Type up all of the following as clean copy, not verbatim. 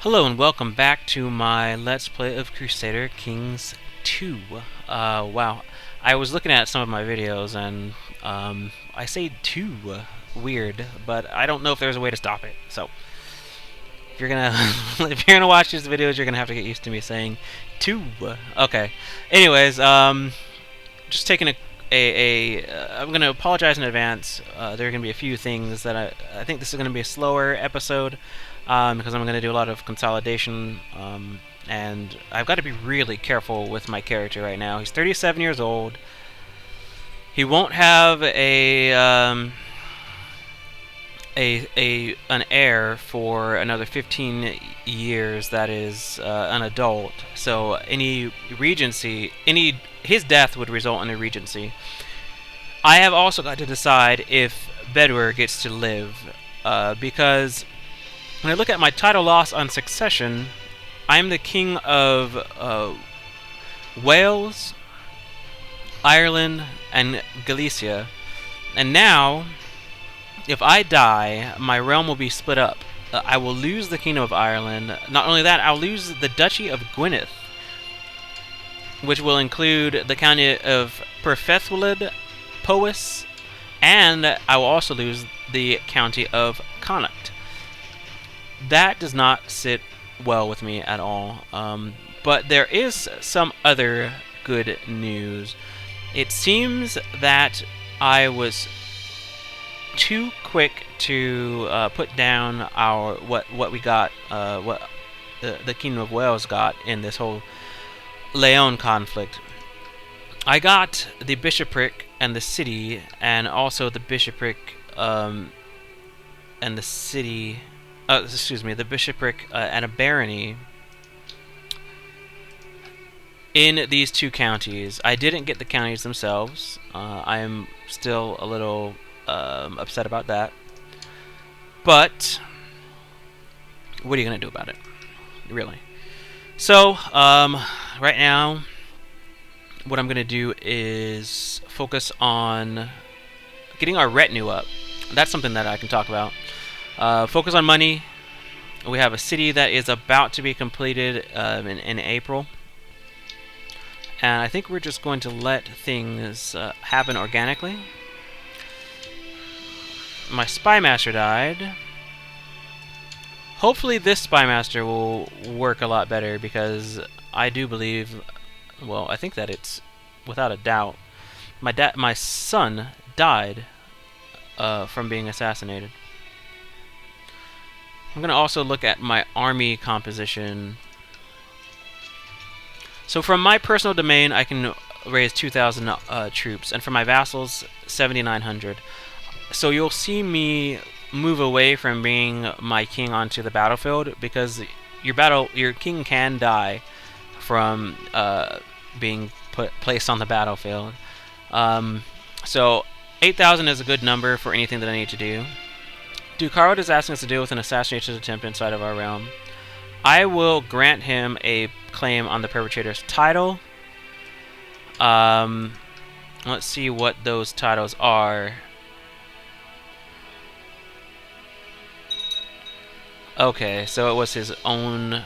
Hello and welcome back to my Let's Play of Crusader Kings 2. Wow. I was looking at some of my videos and I say 2 weird, but I don't know if there's a way to stop it. So, if you're gonna if you're gonna watch these videos, you're gonna have to get used to me saying 2. Okay. Anyways, just taking I'm gonna apologize in advance. There are gonna be a few things that I think this is gonna be a slower episode. Because I'm going to do a lot of consolidation, and I've got to be really careful with my character right now. He's 37 years old. He won't have an heir for another 15 years that is an adult. So any regency, his death would result in a regency. I have also got to decide if Bedwer gets to live, because when I look at my title loss on succession, I am the king of Wales, Ireland, and Galicia. And now, if I die, my realm will be split up. I will lose the kingdom of Ireland. Not only that, I'll lose the duchy of Gwynedd, which will include the county of Perfethwlad, Powys, and I will also lose the county of Connacht. That does not sit well with me at all. But there is some other good news. It seems that I was too quick to put down what we got, what the Kingdom of Wales got in this whole Leon conflict. I got the bishopric and the city, and also the bishopric and the city. The bishopric and a barony in these two counties. I didn't get the counties themselves. I am still a little upset about that. But what are you going to do about it? Really? So, right now, what I'm going to do is focus on getting our retinue up. That's something that I can talk about. Focus on money. We have a city that is about to be completed in April. And I think we're just going to let things happen organically. My spymaster died. Hopefully this spymaster will work a lot better, because I do believe, well, I think that it's without a doubt, my son died from being assassinated. I'm going to also look at my army composition. So from my personal domain, I can raise 2,000 troops, and for my vassals, 7,900. So you'll see me move away from being my king onto the battlefield, because your king can die from being placed on the battlefield. So 8,000 is a good number for anything that I need to do. Ducarod is asking us to deal with an assassination attempt inside of our realm. I will grant him a claim on the perpetrator's title. Let's see what those titles are. Okay, so it was his own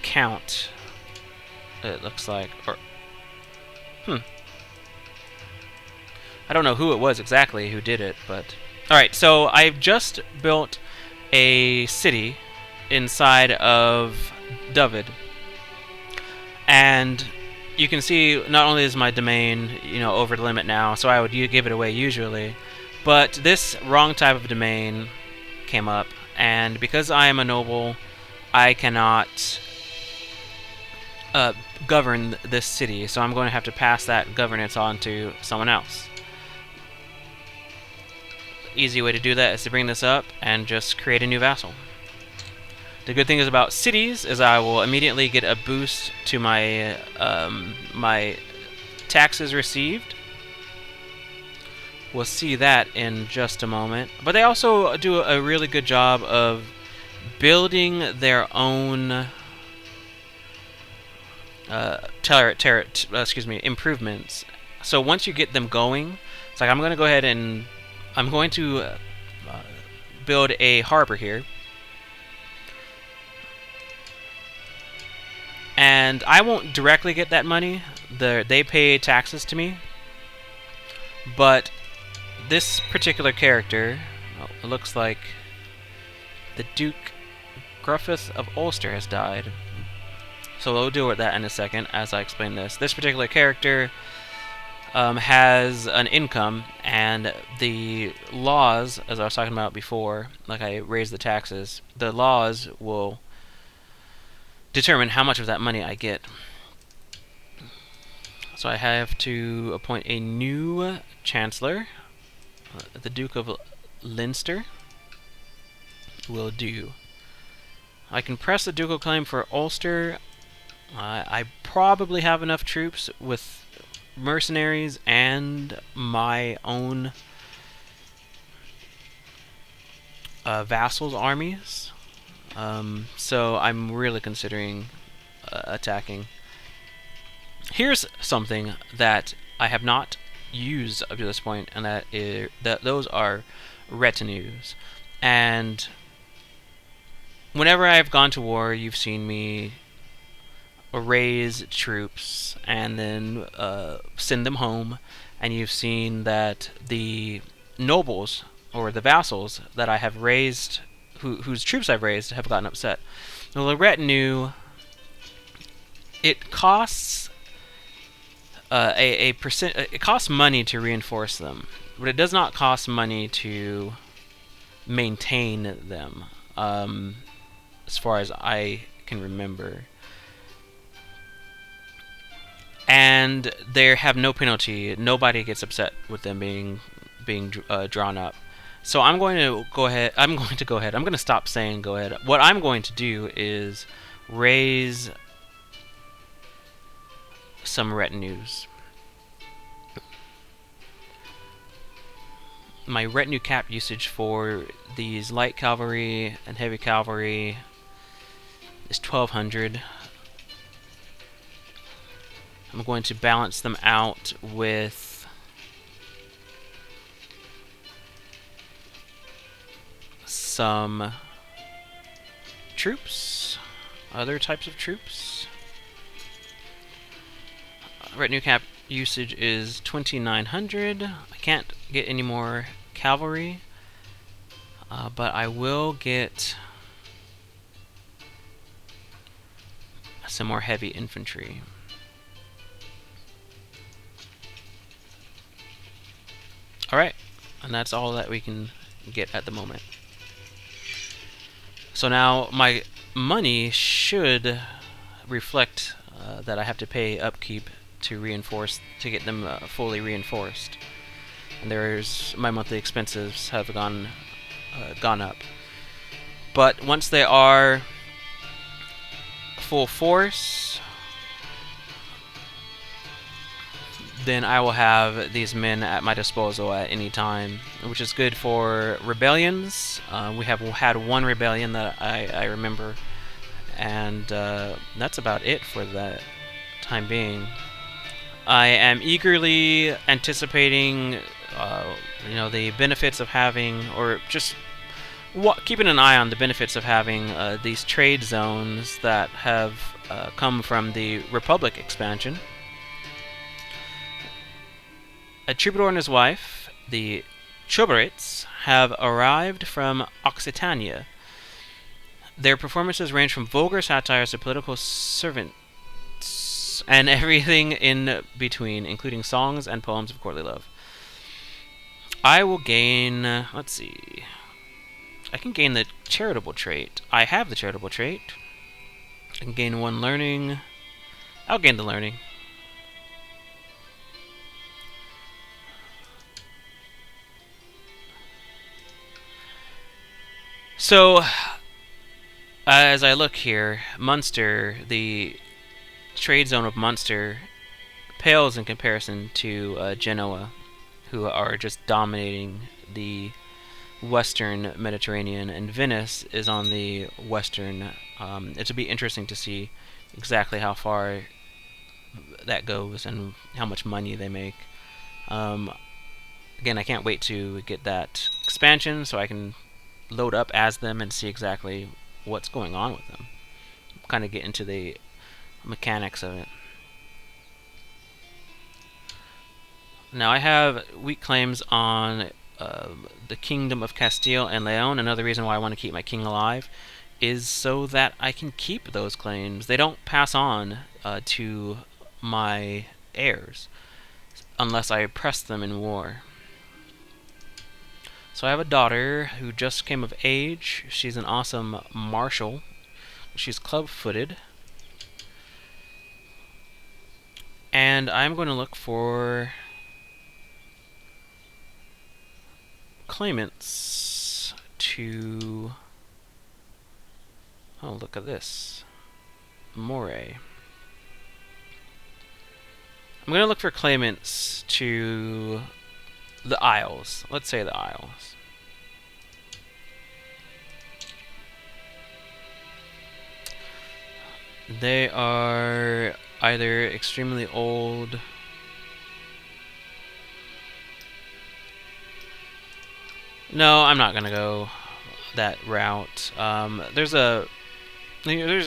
count, it looks like. Or I don't know who it was exactly who did it, but... Alright, so I've just built a city inside of David. And you can see, not only is my domain, over the limit now, so I would give it away usually, but this wrong type of domain came up, and because I am a noble, I cannot govern this city, so I'm going to have to pass that governance on to someone else. Easy way to do that is to bring this up and just create a new vassal. The good thing is about cities is I will immediately get a boost to my my taxes received. We'll see that in just a moment. But they also do a really good job of building their own improvements. So once you get them going, it's like I'm going to go ahead and I'm going to build a harbor here. and I won't directly get that money. They pay taxes to me, but this particular character, it looks like the Duke Griffith of Ulster has died. So we'll deal with that in a second as I explain this. This particular character has an income, and the laws, as I was talking about before, like I raised the taxes, the laws will determine how much of that money I get. So I have to appoint a new chancellor. The Duke of Leinster will do. I can press the ducal claim for Ulster. I probably have enough troops with mercenaries and my own vassals' armies. So I'm really considering attacking. Here's something that I have not used up to this point, and that those are retinues. And whenever I've gone to war, you've seen me raise troops and then send them home, and you've seen that the nobles or the vassals that I have raised, whose troops I've raised, have gotten upset. Well, a retinue, it costs it costs money to reinforce them, but it does not cost money to maintain them, as far as I can remember. And they have no penalty. Nobody gets upset with them being drawn up. So I'm going to go ahead. I'm going to stop saying go ahead. What I'm going to do is raise some retinues. My retinue cap usage for these light cavalry and heavy cavalry is 1,200. I'm going to balance them out with some troops, other types of troops. Retinue cap usage is 2,900. I can't get any more cavalry, but I will get some more heavy infantry. Alright, and that's all that we can get at the moment. So now my money should reflect that I have to pay upkeep to reinforce, to get them fully reinforced. And my monthly expenses have gone up. But once they are full force, then I will have these men at my disposal at any time, which is good for rebellions. We have had one rebellion that I remember, and that's about it for the time being. I am eagerly anticipating, the benefits of having, or just keeping an eye on the benefits of having these trade zones that have come from the Republic expansion. A troubadour and his wife, the Chobarites, have arrived from Occitania. Their performances range from vulgar satires to political servants and everything in between, including songs and poems of courtly love. I will gain, let's see, I can gain the charitable trait. I have the charitable trait. I can gain 1 learning. I'll gain the learning. So, as I look here, Munster, the trade zone of Munster, pales in comparison to Genoa, who are just dominating the western Mediterranean, and Venice is on the western. It'll be interesting to see exactly how far that goes and how much money they make. Again, I can't wait to get that expansion so I can load up as them and see exactly what's going on with them. Kind of get into the mechanics of it. Now I have weak claims on the Kingdom of Castile and Leon. Another reason why I want to keep my king alive is so that I can keep those claims. They don't pass on to my heirs unless I press them in war. So I have a daughter who just came of age. She's an awesome marshal. She's club-footed. And I'm going to look for claimants to... Oh, look at this. Moray. I'm going to look for claimants to the Isles. Let's say the Isles. They are either extremely old... No, I'm not going to go that route. There's a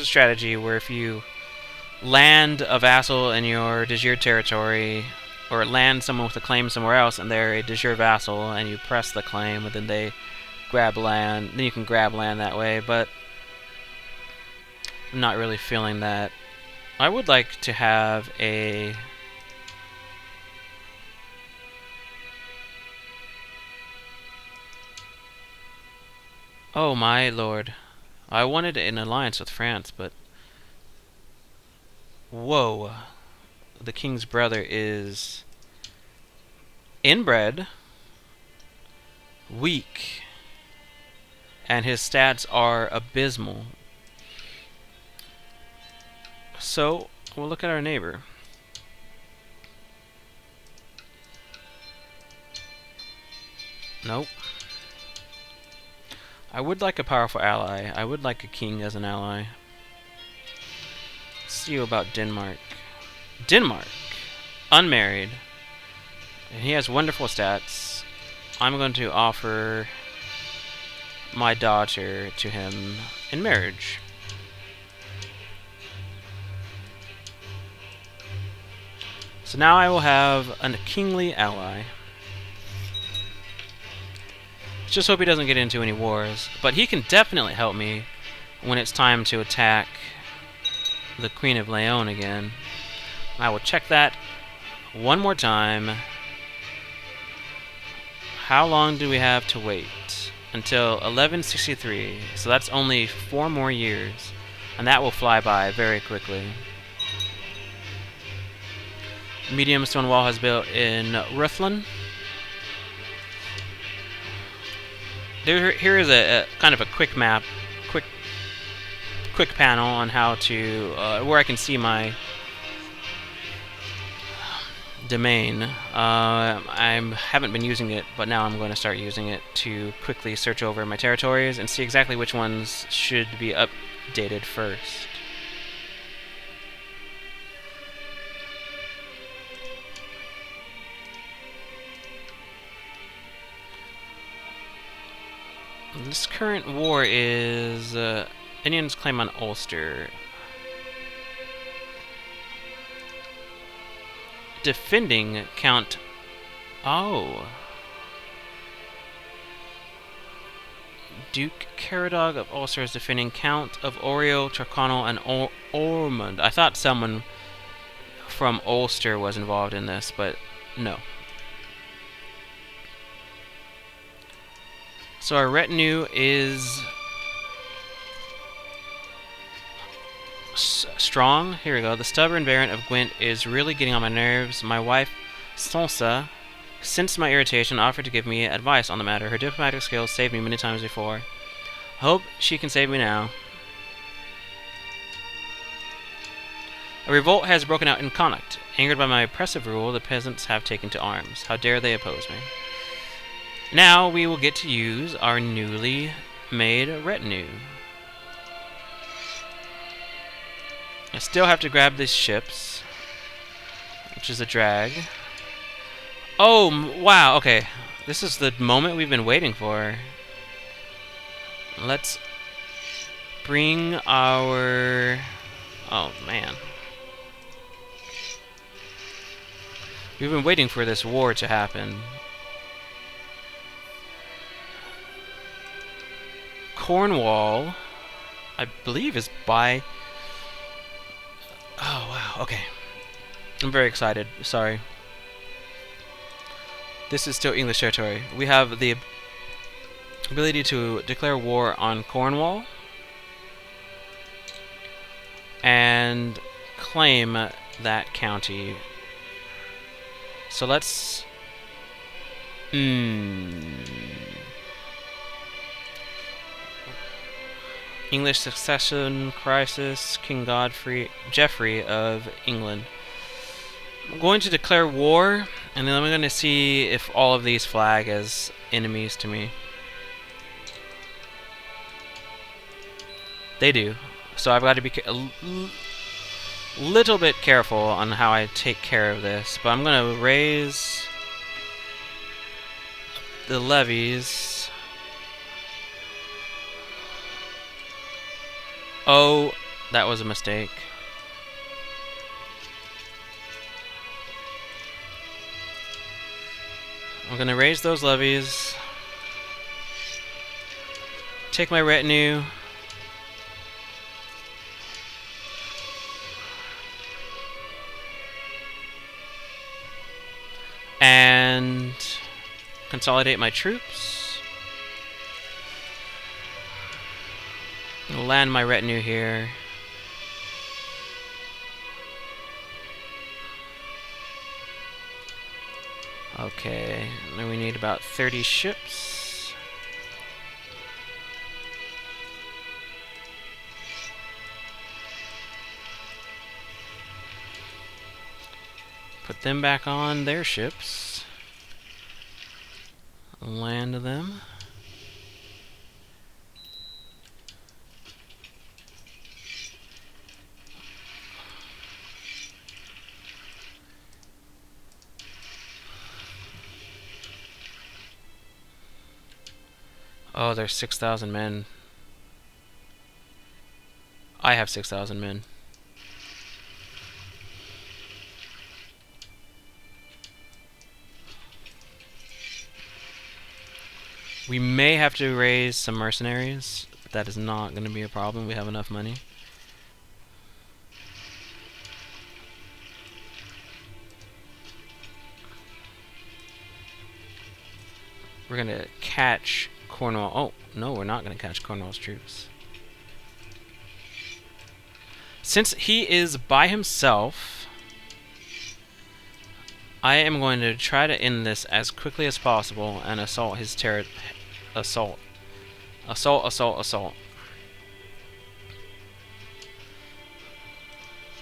strategy where if you land a vassal in your de jure territory, or land someone with a claim somewhere else and they're a de jure vassal, and you press the claim, and then they grab land, then you can grab land that way, but I'm not really feeling that. I would like to have a... Oh my lord. I wanted an alliance with France, but... Whoa. The king's brother is... inbred, weak, and his stats are abysmal. So, we'll look at our neighbor. Nope. I would like a powerful ally. I would like a king as an ally. Let's see about Denmark. Denmark. Unmarried. And he has wonderful stats. I'm going to offer my daughter to him in marriage. So now I will have a kingly ally. Just hope he doesn't get into any wars. But he can definitely help me when it's time to attack the Queen of Leon again. I will check that one more time. How long do we have to wait? Until 1163. So that's only 4 more years. And that will fly by very quickly. Medium stone wall has built in Ruthlin. Here is a kind of a quick map, quick panel on how to where I can see my domain. I haven't been using it, but now I'm going to start using it to quickly search over my territories and see exactly which ones should be updated first. This current war is Indians claim on Ulster. Defending Count... Oh. Duke Caradog of Ulster is defending Count of Oriel, Tyrconnell, and Ormond. I thought someone from Ulster was involved in this, but no. So our retinue is strong. Here we go. The stubborn Baron of Gwent is really getting on my nerves. My wife, Sansa, sensed my irritation, offered to give me advice on the matter. Her diplomatic skills saved me many times before. I hope she can save me now. A revolt has broken out in Connacht. Angered by my oppressive rule, the peasants have taken to arms. How dare they oppose me? Now we will get to use our newly made retinue. I still have to grab these ships, which is a drag. Oh, wow, okay. This is the moment we've been waiting for. Let's bring our... Oh, man. We've been waiting for this war to happen. Cornwall, I believe, is by... Oh, wow, okay. I'm very excited. Sorry. This is still English territory. We have the ability to declare war on Cornwall and claim that county. So let's... English succession crisis, King Geoffrey of England. I'm going to declare war, and then I'm going to see if all of these flag as enemies to me. They do. So I've got to be a little bit careful on how I take care of this. But I'm going to raise the levies. Oh, that was a mistake. I'm going to raise those levies. Take my retinue. And consolidate my troops. I'll land my retinue here. Okay, then we need about 30 ships. Put them back on their ships. Land them. Oh, there's 6,000 men. I have 6,000 men. We may have to raise some mercenaries, but that is not going to be a problem. We have enough money. We're going to catch Cornwall. Oh, no, we're not going to catch Cornwall's troops. Since he is by himself, I am going to try to end this as quickly as possible and assault his assault. Assault, assault, assault.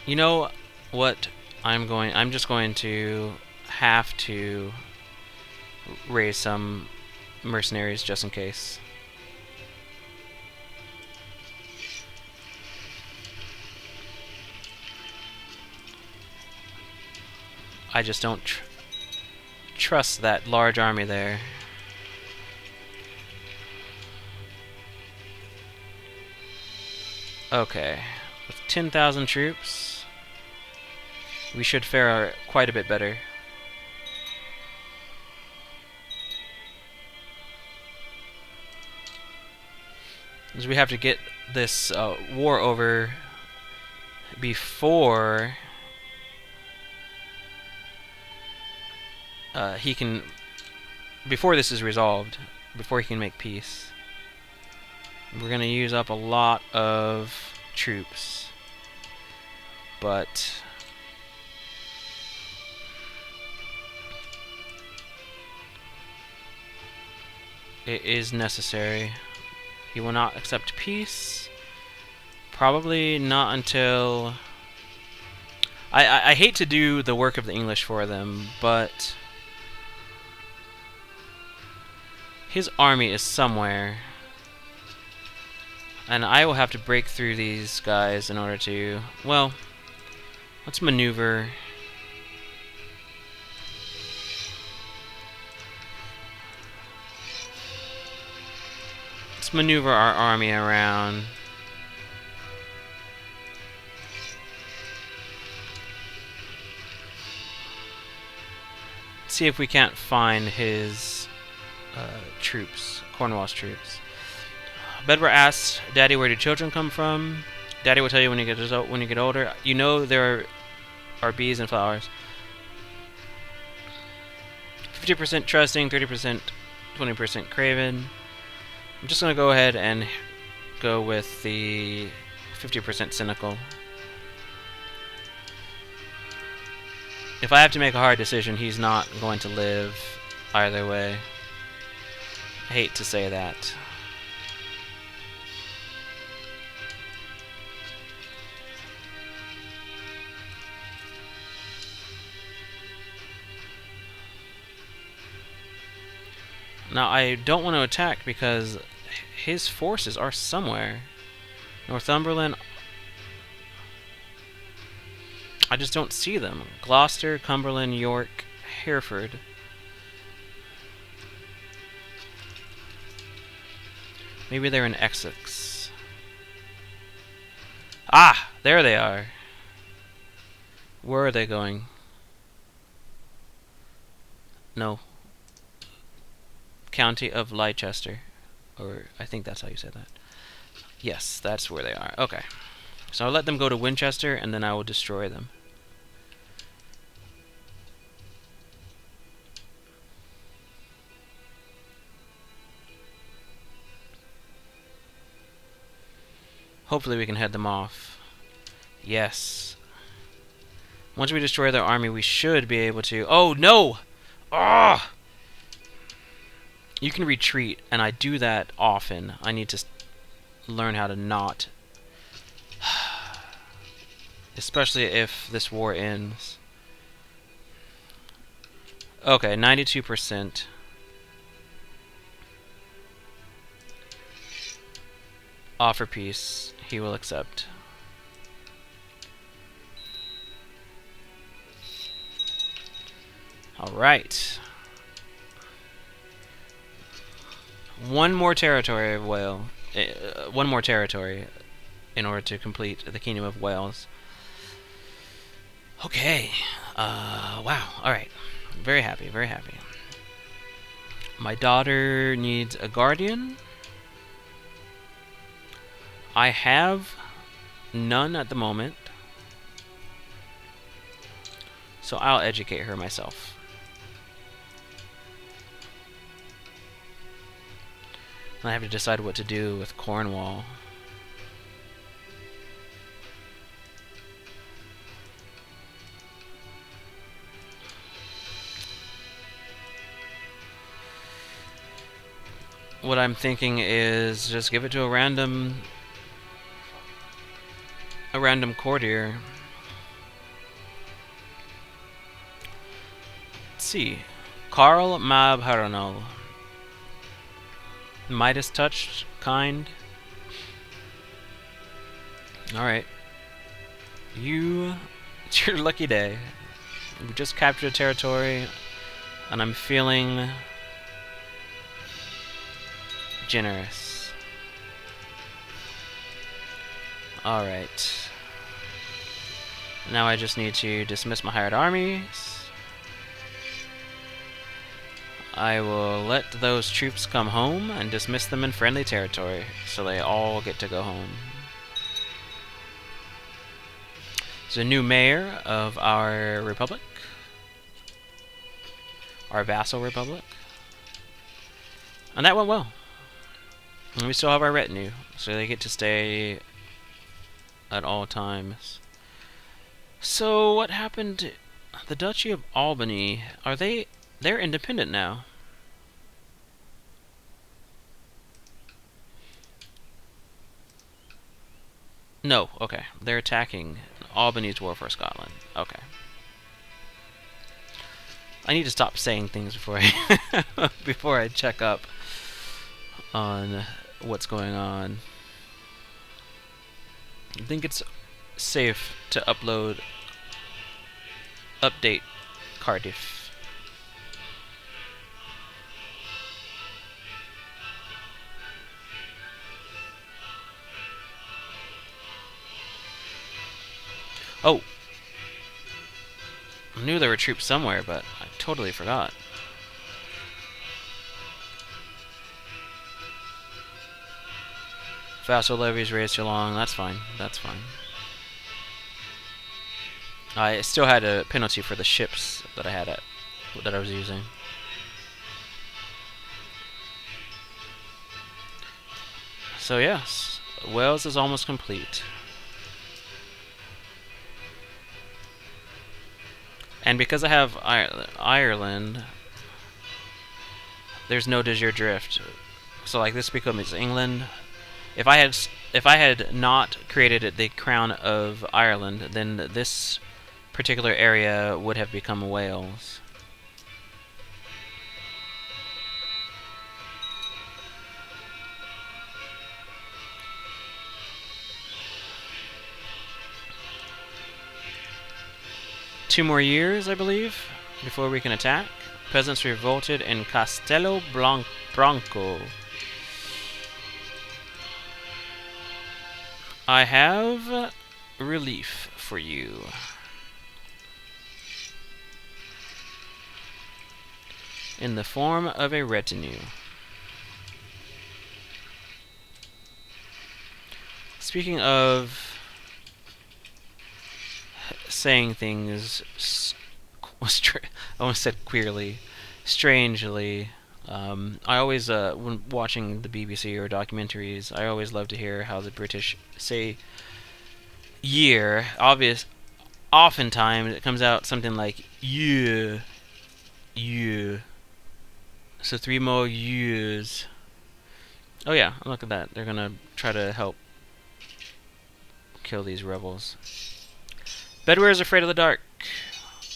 You know what? I'm just going to have to raise some mercenaries just in case. I just don't trust that large army there. Okay, with 10,000 troops, we should fare quite a bit better. Because we have to get this war over before before this is resolved, before he can make peace. We're gonna use up a lot of troops, but it is necessary. He will not accept peace. Probably not until... I hate to do the work of the English for them, but his army is somewhere, and I will have to break through these guys in order to... Well, let's maneuver. Let's maneuver our army around. see if we can't find his troops, Cornwall's troops. Bedwar asks, "Daddy, where do children come from?" Daddy will tell you when you get older. You know there are bees and flowers. 50% trusting, 30%, 20% craven. I'm just gonna go ahead and go with the 50% cynical. If I have to make a hard decision, he's not going to live either way. I hate to say that. Now, I don't want to attack because his forces are somewhere. Northumberland. I just don't see them. Gloucester, Cumberland, York, Hereford. Maybe they're in Essex. Ah! There they are. Where are they going? No. County of Leicester. Or, I think that's how you said that. Yes, that's where they are. Okay. So I'll let them go to Winchester, and then I will destroy them. Hopefully we can head them off. Yes. Once we destroy their army, we should be able to... Oh, no! Ah! You can retreat, and I do that often. I need to learn how to not. Especially if this war ends. Okay, 92%. Offer peace. He will accept. Alright. One more territory of Wales. One more territory in order to complete the Kingdom of Wales. Okay. Wow. Alright. Very happy, very happy. My daughter needs a guardian. I have none at the moment. So I'll educate her myself. I have to decide what to do with Cornwall. What I'm thinking is just give it to a random courtier. Let's see. Carl Mabharanol. Midas touched, kind. Alright. It's your lucky day. We just captured a territory, and I'm feeling generous. Alright. Now I just need to dismiss my hired armies. I will let those troops come home and dismiss them in friendly territory, so they all get to go home. There's a new mayor of our republic. Our vassal republic. And that went well. And we still have our retinue, so they get to stay at all times. So what happened? The Duchy of Albany, they're independent now. No, okay. They're attacking Albany's war for Scotland. Okay. I need to stop saying things before I before I check up on what's going on. I think it's safe to update Cardiff. Oh, I knew there were troops somewhere, but I totally forgot. Vassal levies raised too long. That's fine. That's fine. I still had a penalty for the ships that I was using. So yes, Wales is almost complete. And because I have Ireland, there's no de jure drift. So like this becomes England. If I had not created the Crown of Ireland, then this particular area would have become Wales. Two more years, I believe, before we can attack. Peasants revolted in Castello Branco. I have relief for you. In the form of a retinue. Speaking of saying things, I almost said queerly, strangely. I always, when watching the BBC or documentaries, I always love to hear how the British say year. Oftentimes it comes out something like yeah, yeah. So 3 more years. Oh yeah, look at that. They're gonna try to help kill these rebels. Bedware is afraid of the dark.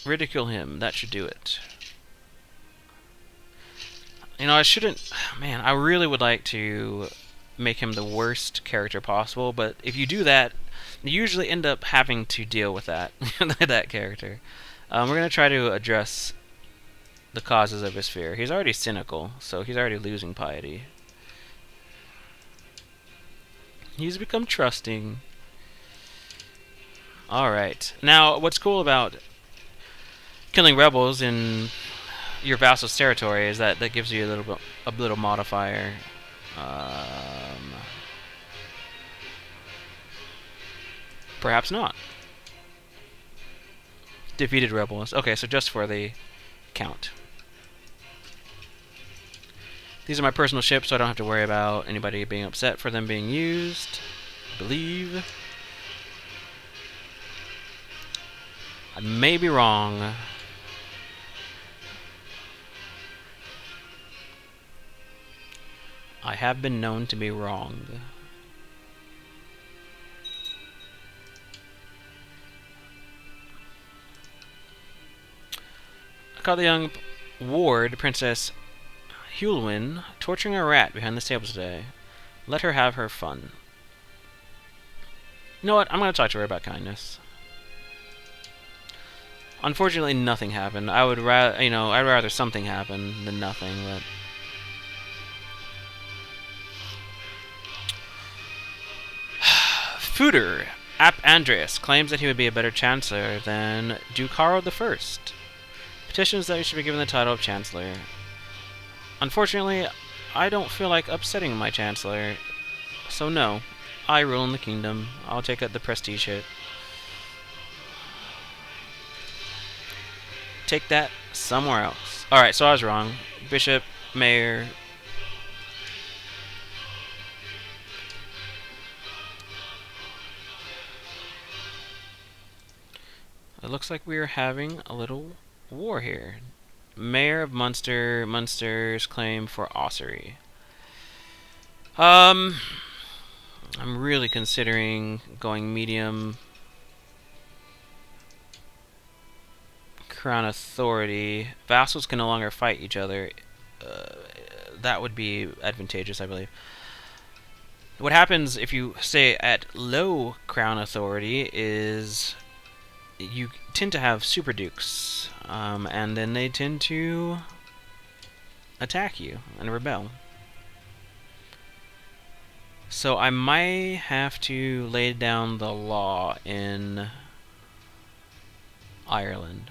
Ridicule him. That should do it. You know, I shouldn't... Man, I really would like to make him the worst character possible, but if you do that, you usually end up having to deal with that, that character. We're going to try to address the causes of his fear. He's already cynical, so he's already losing piety. He's become trusting. Alright. Now, what's cool about killing rebels in your vassal's territory is that gives you a little modifier. Perhaps not. Defeated rebels. Okay, so just for the count. These are my personal ships, so I don't have to worry about anybody being upset for them being used. I believe. I may be wrong. I have been known to be wrong. I caught the young ward, Princess Hulwyn, torturing a rat behind the stables today. Let her have her fun. You know what? I'm going to talk to her about kindness. Unfortunately, nothing happened. I'd rather something happen than nothing, but... Fuder, Ap Andreas, claims that he would be a better chancellor than Duke Harald I. Petitions that he should be given the title of chancellor. Unfortunately, I don't feel like upsetting my chancellor, so no. I rule in the kingdom. I'll take the prestige hit. Take that somewhere else. Alright, so I was wrong. Bishop, mayor... It looks like we are having a little war here. Mayor of Munster, Munster's claim for ossuary. I'm really considering going medium crown authority. Vassals can no longer fight each other. That would be advantageous, I believe. What happens if you stay at low crown authority is you tend to have super dukes, and then they tend to attack you and rebel. So I might have to lay down the law in Ireland.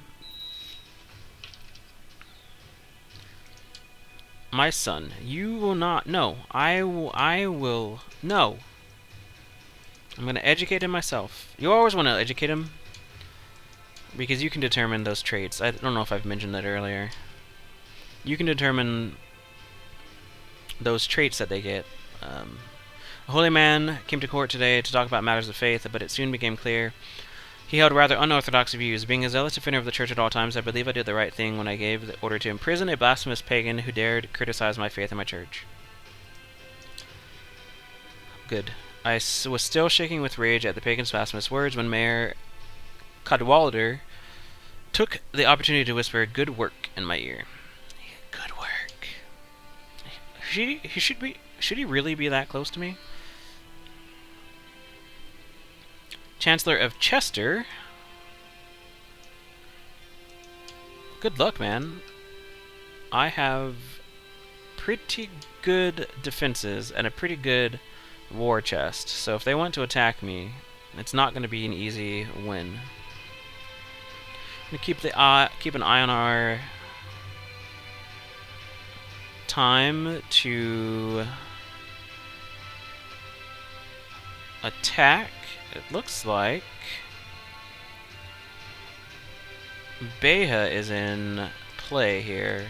My son, you will not. No, I will. No. I'm going to educate him myself. You always want to educate him, because you can determine those traits. I don't know if I've mentioned that earlier. You can determine those traits that they get. A holy man came to court today to talk about matters of faith, but it soon became clear he held rather unorthodox views. Being a zealous defender of the church at all times, I believe I did the right thing when I gave the order to imprison a blasphemous pagan who dared criticize my faith and my church. Good. I was still shaking with rage at the pagan's blasphemous words when Mayor Cadwallader took the opportunity to whisper "good work" in my ear. Good work. Should he really be that close to me? Chancellor of Chester. Good luck, man. I have pretty good defenses and a pretty good war chest, so if they want to attack me, it's not going to be an easy win. I'm going to keep an eye on our time to attack. It looks like Beja is in play here.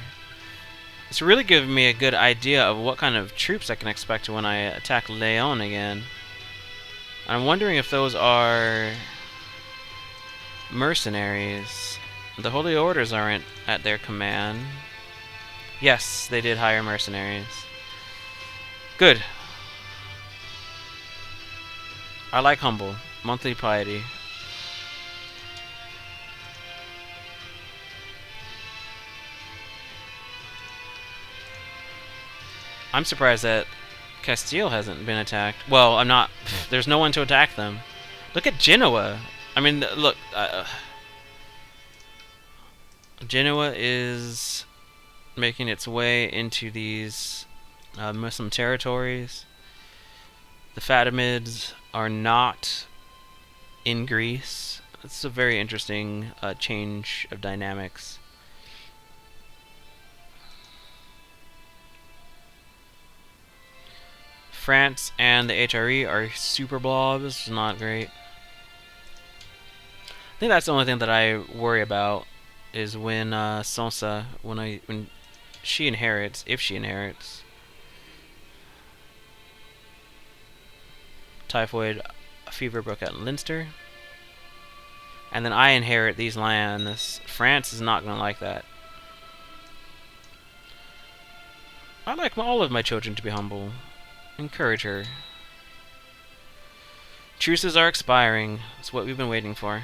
It's really giving me a good idea of what kind of troops I can expect when I attack Leon again. I'm wondering if those are mercenaries. The Holy Orders aren't at their command. Yes, they did hire mercenaries. Good. I like humble. Monthly piety. I'm surprised that Castile hasn't been attacked. Well, I'm not. There's no one to attack them. Look at Genoa. I mean, look. Genoa is making its way into these Muslim territories. The Fatimids are not in Greece. It's a very interesting change of dynamics. France and the HRE are super blobs. Not great. I think that's the only thing that I worry about is when Sansa, when she inherits, if she inherits. Typhoid fever broke out in Leinster. And then I inherit these lands. France is not going to like that. I like all of my children to be humble. Encourage her. Truces are expiring. That's what we've been waiting for.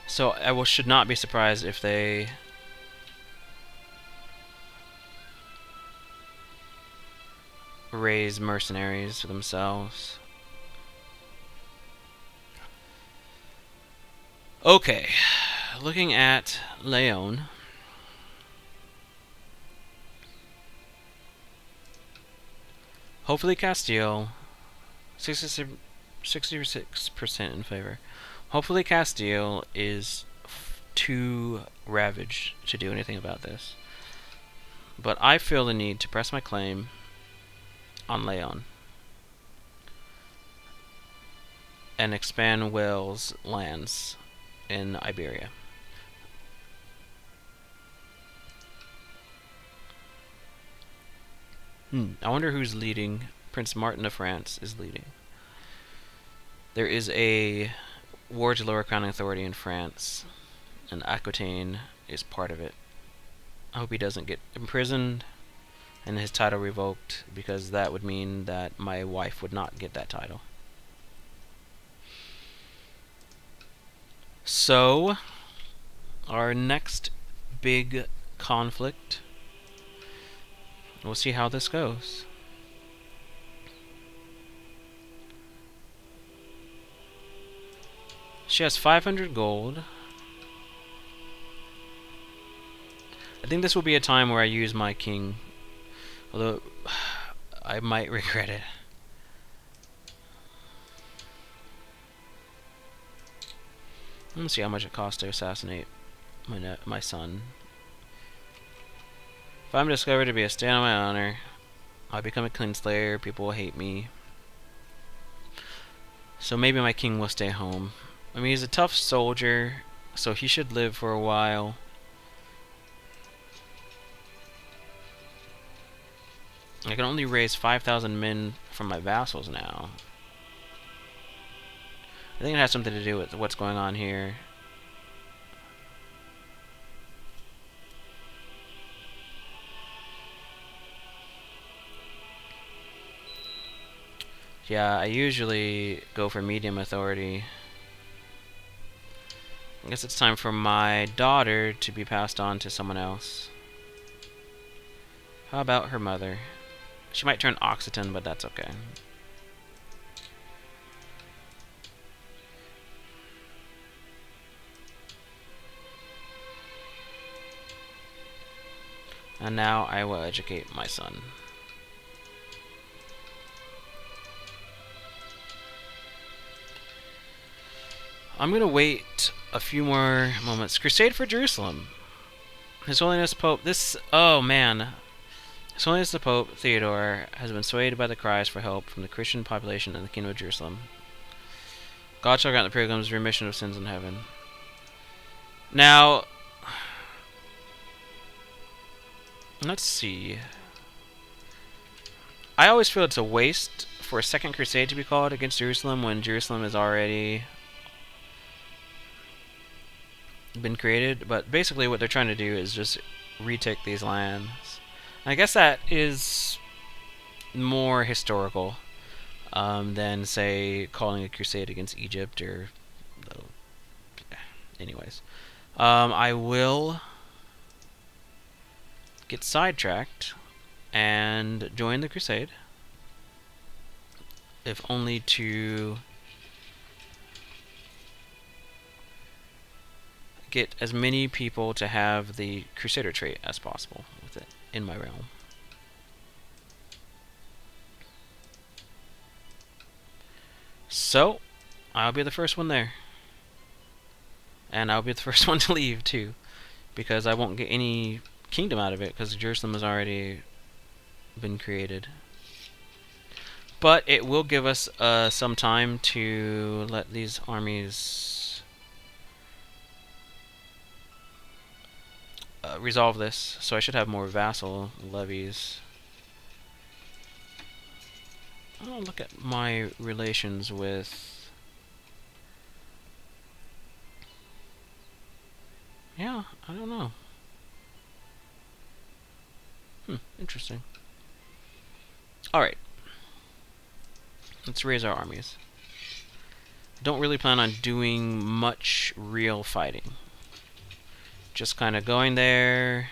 So I should not be surprised if they raise mercenaries for themselves. Okay, looking at Leon. Hopefully Castile, 66% in favor. Hopefully Castile is too ravaged to do anything about this. But I feel the need to press my claim on Leon and expand Wales' lands in Iberia. I wonder who's leading. Prince Martin of France is leading. There is a war to lower crowning authority in France, and Aquitaine is part of it. I hope he doesn't get imprisoned and his title revoked, because that would mean that my wife would not get that title. So, our next big conflict, we'll see how this goes. She has 500 gold. I think this will be a time where I use my king. Although, I might regret it. Let's see how much it costs to assassinate my son. If I'm discovered to be a stand on my honor, I'll become a Kinslayer. People will hate me. So maybe my king will stay home. I mean, he's a tough soldier, so he should live for a while. I can only raise 5,000 men from my vassals now. I think it has something to do with what's going on here. Yeah, I usually go for medium authority. I guess it's time for my daughter to be passed on to someone else. How about her mother? She might turn Occitan, but that's okay. And now I will educate my son. I'm gonna wait a few more moments. Crusade for Jerusalem. His Holiness Pope. Oh man. His Holiness the Pope Theodore has been swayed by the cries for help from the Christian population in the Kingdom of Jerusalem. God shall grant the pilgrims remission of sins in heaven. Now, let's see. I always feel it's a waste for a second crusade to be called against Jerusalem when Jerusalem has already been created. But basically what they're trying to do is just retake these lands. I guess that is more historical than, say, calling a crusade against Egypt or... Anyways. I will get sidetracked and join the crusade. If only to get as many people to have the Crusader trait as possible with it in my realm. So, I'll be the first one there. And I'll be the first one to leave, too. Because I won't get any kingdom out of it, because Jerusalem has already been created. But it will give us some time to let these armies resolve this. So I should have more vassal levies. I'll look at my relations with... Yeah, I don't know. Interesting. Alright. Let's raise our armies. Don't really plan on doing much real fighting. Just kind of going there,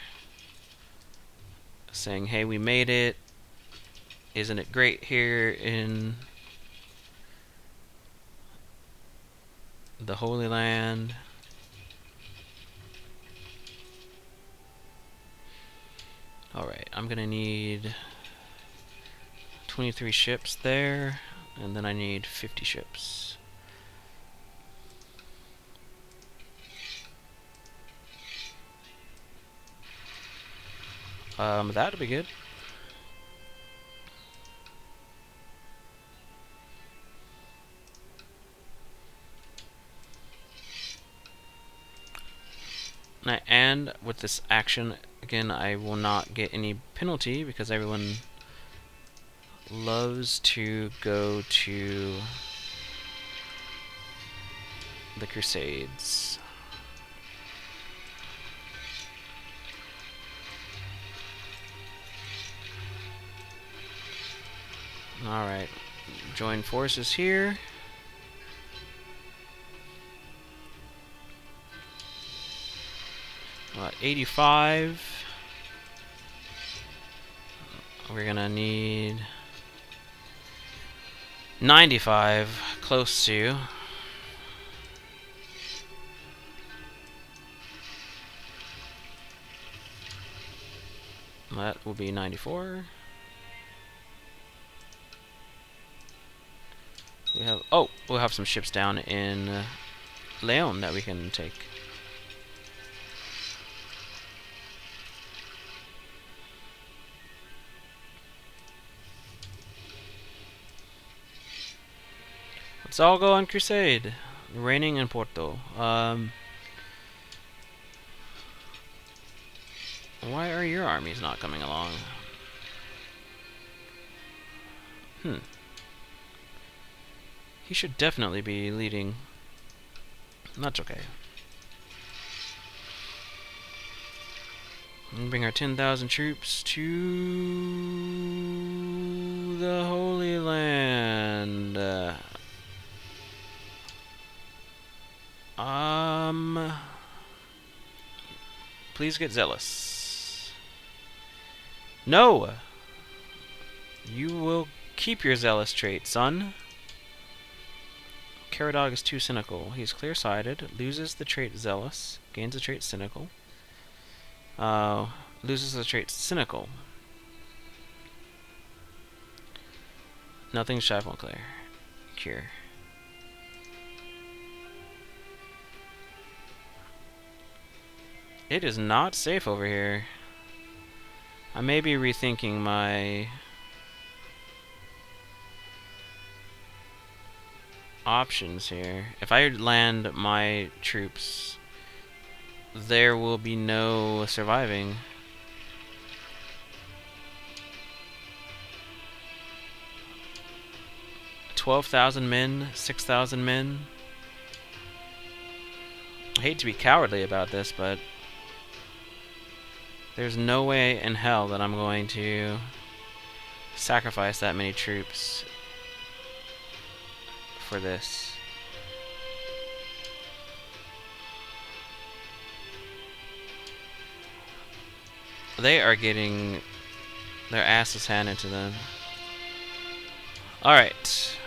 saying, hey, we made it. Isn't it great here in the Holy Land? Alright, I'm gonna need 23 ships there, and then I need 50 ships. That'd be good. And with this action, again, I will not get any penalty because everyone loves to go to the Crusades. Alright, join forces here. About 85. We're gonna need 95, close to. That will be 94. We have... Oh! We'll have some ships down in Leon that we can take. Let's all go on crusade. Reigning in Porto. Why are your armies not coming along? He should definitely be leading. That's okay. And bring our 10,000 troops to the Holy Land. Please get zealous. No! You will keep your zealous trait, son. Caradog is too cynical. He's clear-sighted, loses the trait zealous, gains the trait cynical. Loses the trait cynical. Nothing shy won't clear. Cure. It is not safe over here. I may be rethinking my options here. If I land my troops, there will be no surviving. $12,000 men, 6,000 men. I hate to be cowardly about this, but there's no way in hell that I'm going to sacrifice that many troops for this. They are getting their asses handed to them. Alright.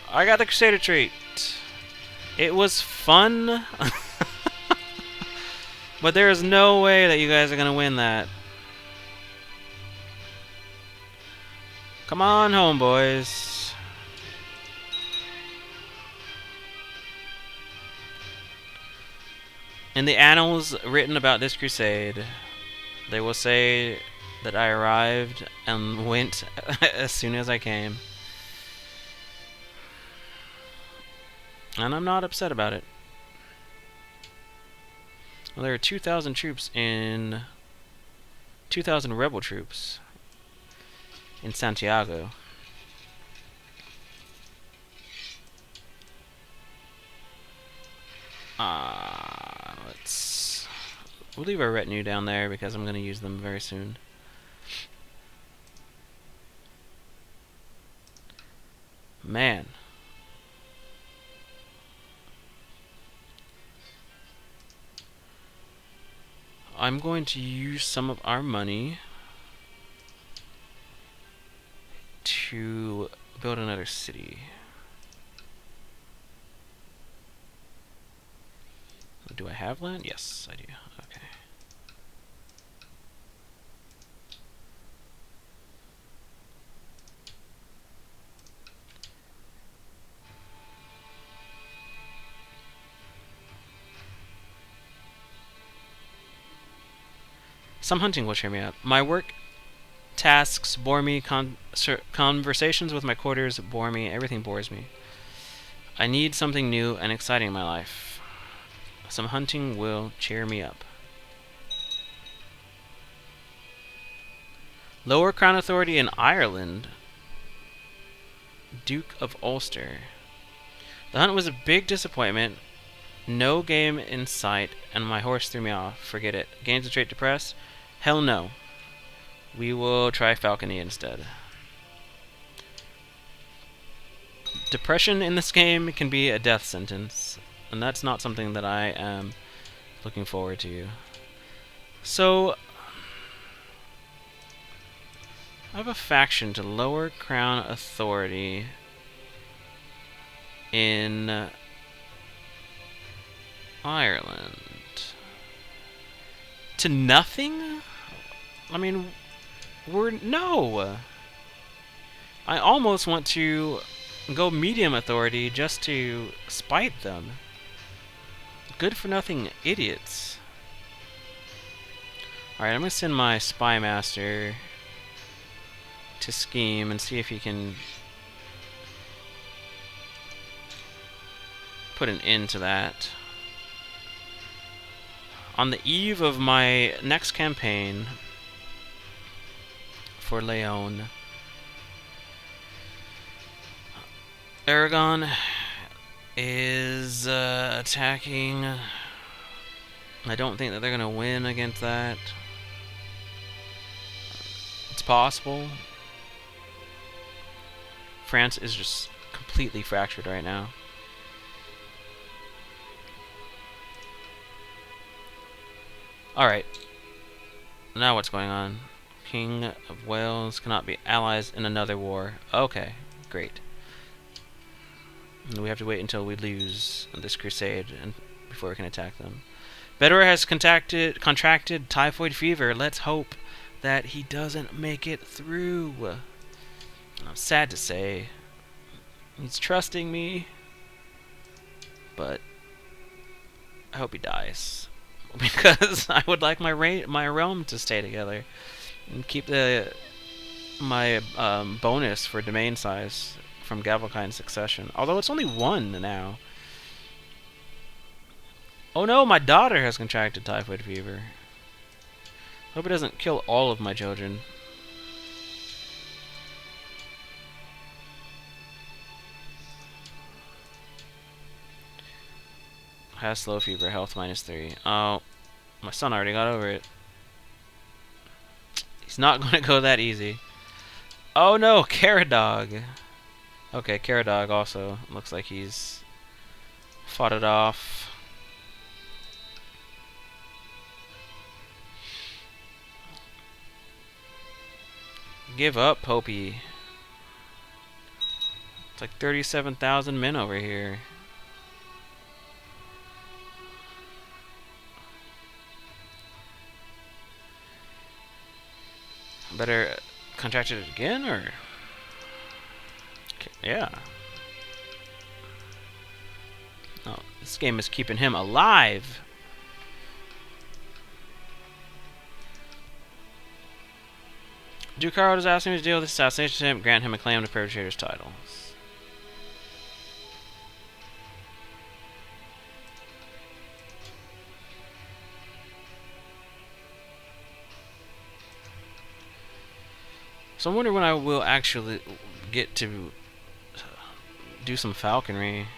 I got the Crusader trait. It was fun. But there is no way that you guys are going to win that. Come on home, boys. In the annals written about this crusade, they will say that I arrived and went as soon as I came. And I'm not upset about it. Well, there are 2,000 troops in... 2,000 rebel troops in Santiago. We'll leave our retinue down there because I'm going to use them very soon. Man. I'm going to use some of our money to build another city. Do I have land? Yes, I do. Okay. Some hunting will cheer me up. My work tasks bore me, conversations with my quarters bore me, everything bores me. I need something new and exciting in my life. Some hunting will cheer me up. Lower Crown Authority in Ireland. Duke of Ulster. The hunt was a big disappointment. No game in sight, and my horse threw me off. Forget it. Gains the trait depressed? Hell no. We will try falconry instead. Depression in this game can be a death sentence, and that's not something that I am looking forward to. So, I have a faction to lower Crown Authority in Ireland. To nothing? I mean, no! I almost want to go medium authority just to spite them. Good for nothing idiots. Alright, I'm gonna send my spy master to scheme and see if he can put an end to that. On the eve of my next campaign for Leon, Aragon is attacking. I don't think that they're going to win against that. It's possible. France is just completely fractured right now. Alright. Now what's going on? King of Wales cannot be allies in another war. Okay, great. And we have to wait until we lose this crusade and before we can attack them. Bedouin has contracted typhoid fever. Let's hope that he doesn't make it through. I'm sad to say. He's trusting me, but I hope he dies. Because I would like my realm to stay together and keep my bonus for domain size from Gavelkind succession. Although it's only 1 now. Oh no, my daughter has contracted typhoid fever. Hope it doesn't kill all of my children. Has slow fever, health -3. Oh, my son already got over it. He's not going to go that easy. Oh no, Caradog. Okay, Caradog also looks like he's fought it off. Give up, Popey. It's like 37,000 men over here. Better contract it again, or... Okay, yeah. Oh, this game is keeping him alive. Duke Carl is asking me to deal with this assassination attempt, grant him a claim to perpetrator's titles. So I wonder when I will actually get to do some falconry.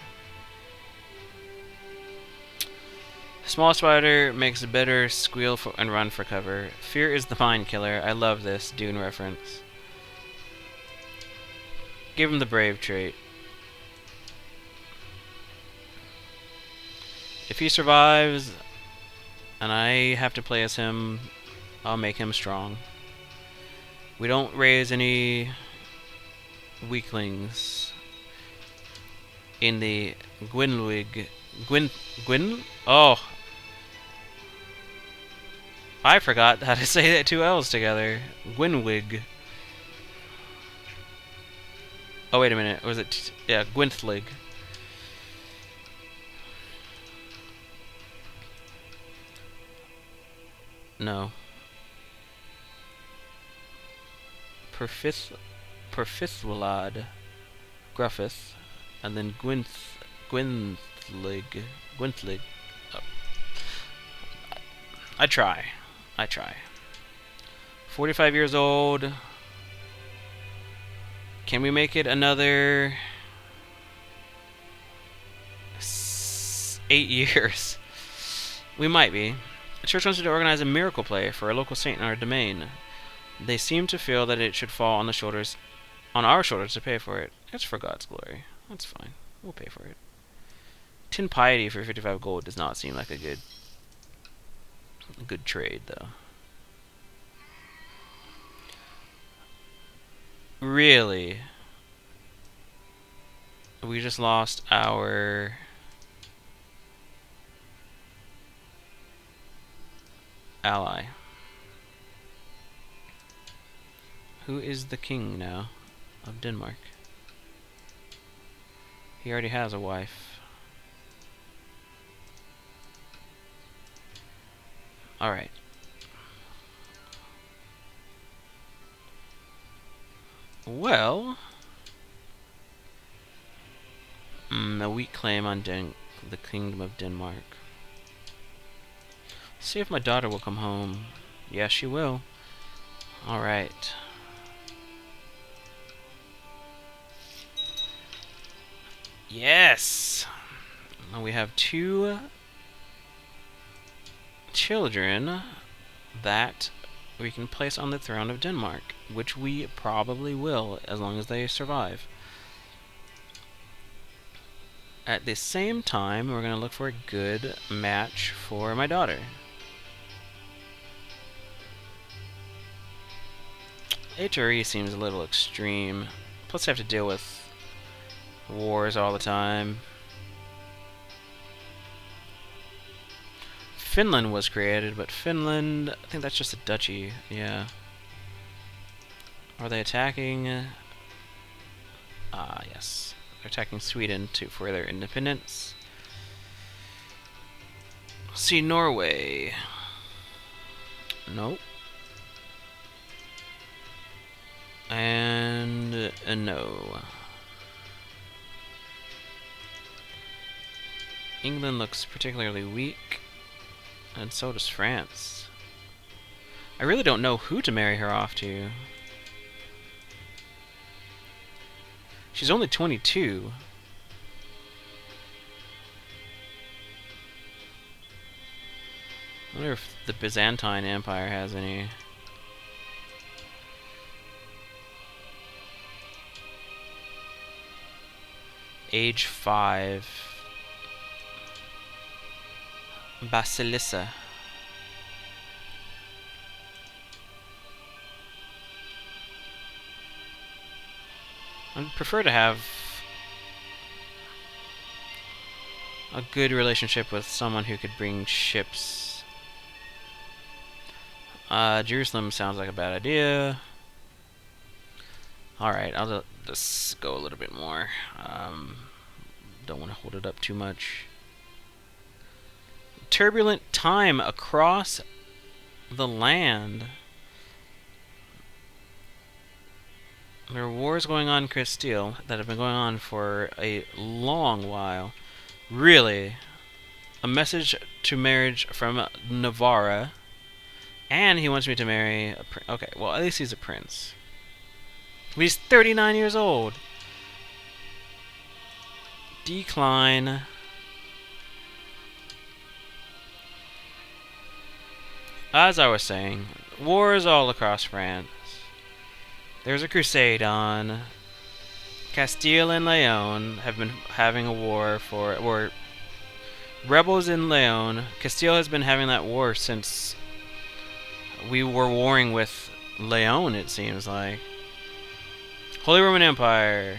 Small spider makes a better squeal and run for cover. Fear is the mind killer. I love this Dune reference. Give him the brave trait. If he survives and I have to play as him, I'll make him strong. We don't raise any weaklings in the Gwynwig. Gwyn? Oh. I forgot how to say that 2 L's together. Gwynwig. Oh, wait a minute. Was it... yeah, Gwynthlig. No. Perfithwalad. Gruffith. And then Gwynthlig. Gwynthlig. Oh. I try. 45 years old. Can we make it another 8 years? We might be. The church wants to organize a miracle play for a local saint in our domain. They seem to feel that it should fall on our shoulders to pay for it. It's for God's glory. That's fine. We'll pay for it. 10 piety for 55 gold does not seem like a good trade, though. Really? We just lost our... ally. Who is the king now of Denmark? He already has a wife. Alright. Well... a weak claim on the Kingdom of Denmark. See if my daughter will come home. Yeah, she will. Alright. Yes! Now we have 2 children that we can place on the throne of Denmark, which we probably will, as long as they survive. At the same time, we're going to look for a good match for my daughter. HRE seems a little extreme. Plus I have to deal with wars all the time. Finland was created, but Finland... I think that's just a duchy, yeah. Are they attacking... yes. They're attacking Sweden for their independence. Let's see, Norway. Nope. And... no. England looks particularly weak. And so does France. I really don't know who to marry her off to. She's only 22. I wonder if the Byzantine Empire has any. Age 5. Basilissa. I'd prefer to have a good relationship with someone who could bring ships. Jerusalem sounds like a bad idea. Alright, I'll just go a little bit more. Don't want to hold it up too much. Turbulent time across the land. There are wars going on in Castile that have been going on for a long while. Really. A message to marriage from Navarra. And he wants me to marry a prince. Okay, well, at least he's a prince. But he's 39 years old. Decline. As I was saying, wars all across France. There's a crusade on. Castile and Leon have been having a war or rebels in Leon. Castile has been having that war since we were warring with Leon, it seems like. Holy Roman Empire.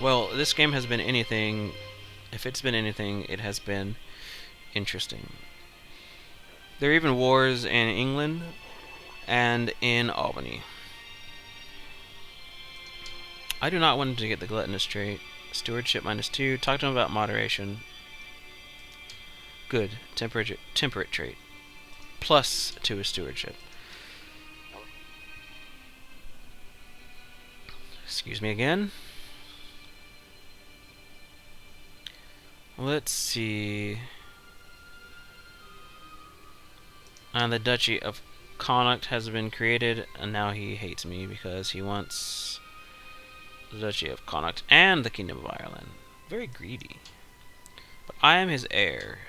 Well, this game has been anything. If it's been anything, it has been interesting. There are even wars in England and in Albany. I do not want to get the gluttonous trait. Stewardship -2. Talk to him about moderation. Good. Temperate trait. +2 is stewardship. Excuse me again. Let's see. The Duchy of Connaught has been created, and now he hates me because he wants the Duchy of Connaught and the Kingdom of Ireland. Very greedy. But I am his heir.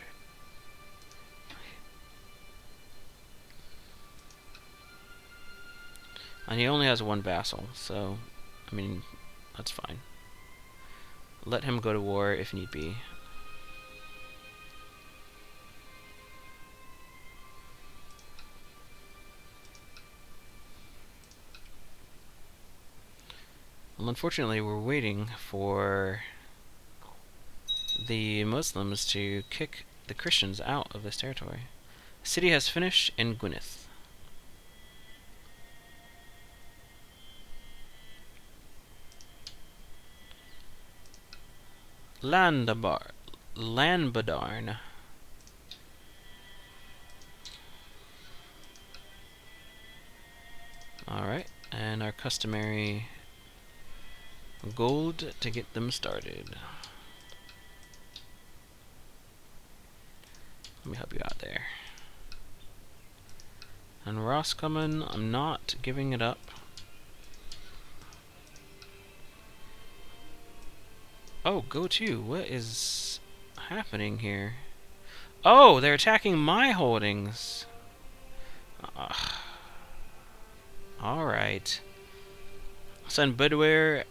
And he only has 1 vassal, so, I mean, that's fine. Let him go to war if need be. Well, unfortunately, we're waiting for the Muslims to kick the Christians out of this territory. The city has finished in Gwynedd. Lanbadarn. Alright, and our customary gold to get them started. Let me help you out there. And Roscommon, I'm not giving it up. Oh, go to. What is happening here? Oh, they're attacking my holdings. Alright. Son Budware,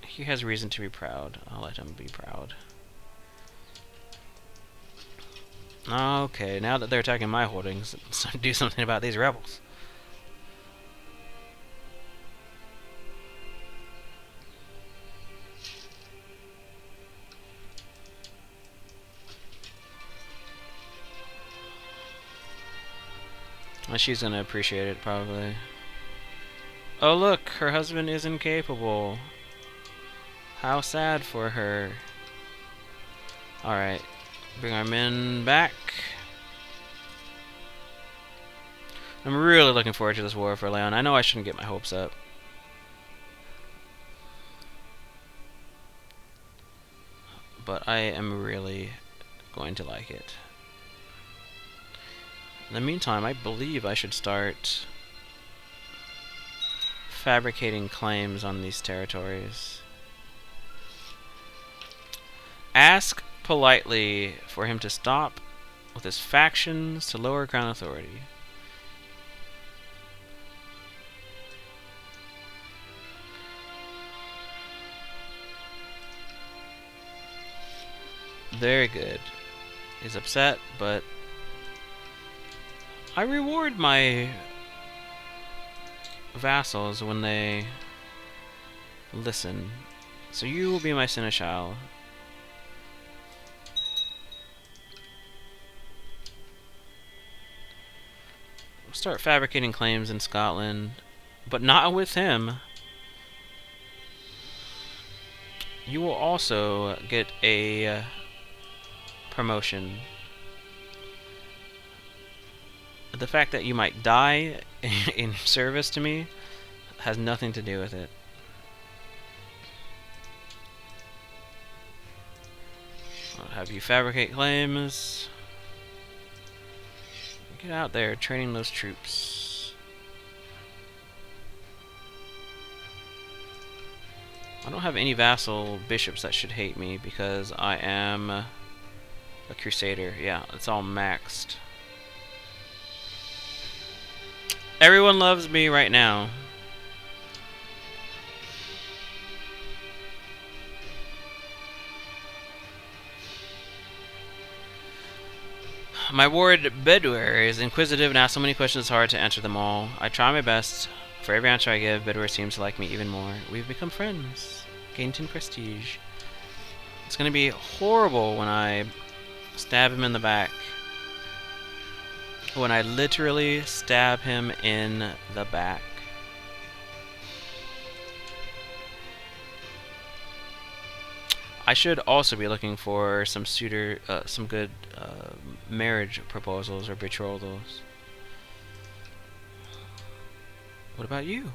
he has reason to be proud. I'll let him be proud. Okay, now that they're attacking my holdings, let's do something about these rebels. Well, she's gonna appreciate it, probably. Oh look, her husband is incapable. How sad for her. Alright, bring our men back. I'm really looking forward to this war for Leon. I know I shouldn't get my hopes up. But I am really going to like it. In the meantime, I believe I should start fabricating claims on these territories. Ask politely for him to stop with his factions to lower crown authority. Very good. He's upset, but I reward my vassals when they listen. So you will be my seneschal. We'll start fabricating claims in Scotland, but not with him. You will also get a promotion. The fact that you might die in service to me has nothing to do with it. I'll have you fabricate claims. Get out there training those troops. I don't have any vassal bishops that should hate me because I am a Crusader. Yeah, it's all maxed. Everyone loves me right now. My ward Bedware is inquisitive and asks so many questions it's hard to answer them all. I try my best. For every answer I give, Bedware seems to like me even more. We've become friends. Gain 10 prestige. It's gonna be horrible when I stab him in the back. When I literally stab him in the back. I should also be looking for some some good marriage proposals or betrothals. What about you?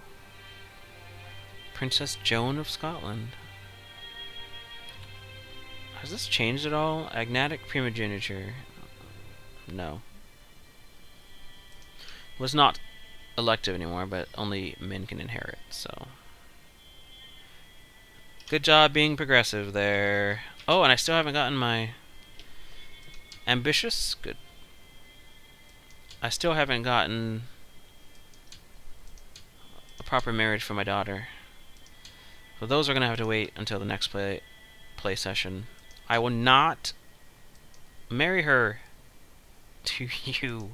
Princess Joan of Scotland. Has this changed at all? Agnatic primogeniture. No. Was not elective anymore, but only men can inherit, so. Good job being progressive there. Oh, and I still haven't gotten my ambitious? Good. I still haven't gotten a proper marriage for my daughter. So those are going to have to wait until the next play session. I will not marry her to you.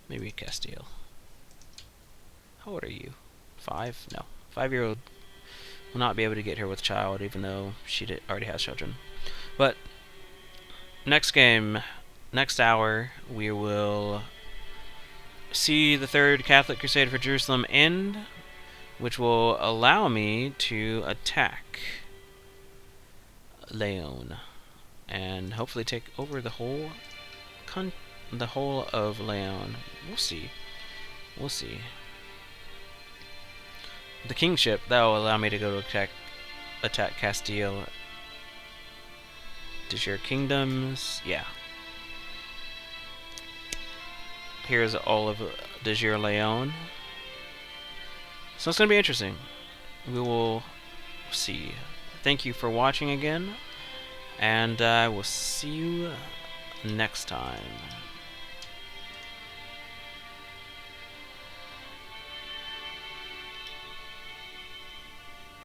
Maybe Castile. How old are you? 5? No. 5-year-old will not be able to get her with child, even though she already has children. But next game, next hour, we will see the Third Catholic Crusade for Jerusalem end. which will allow me to attack Leon and hopefully take over the whole of Leon. We'll see. We'll see. The kingship, that will allow me to go to attack Castile. De Jure kingdoms, yeah. Here's all of De Jure Leon. So it's going to be interesting. We will see. Thank you for watching again, and I will see you next time.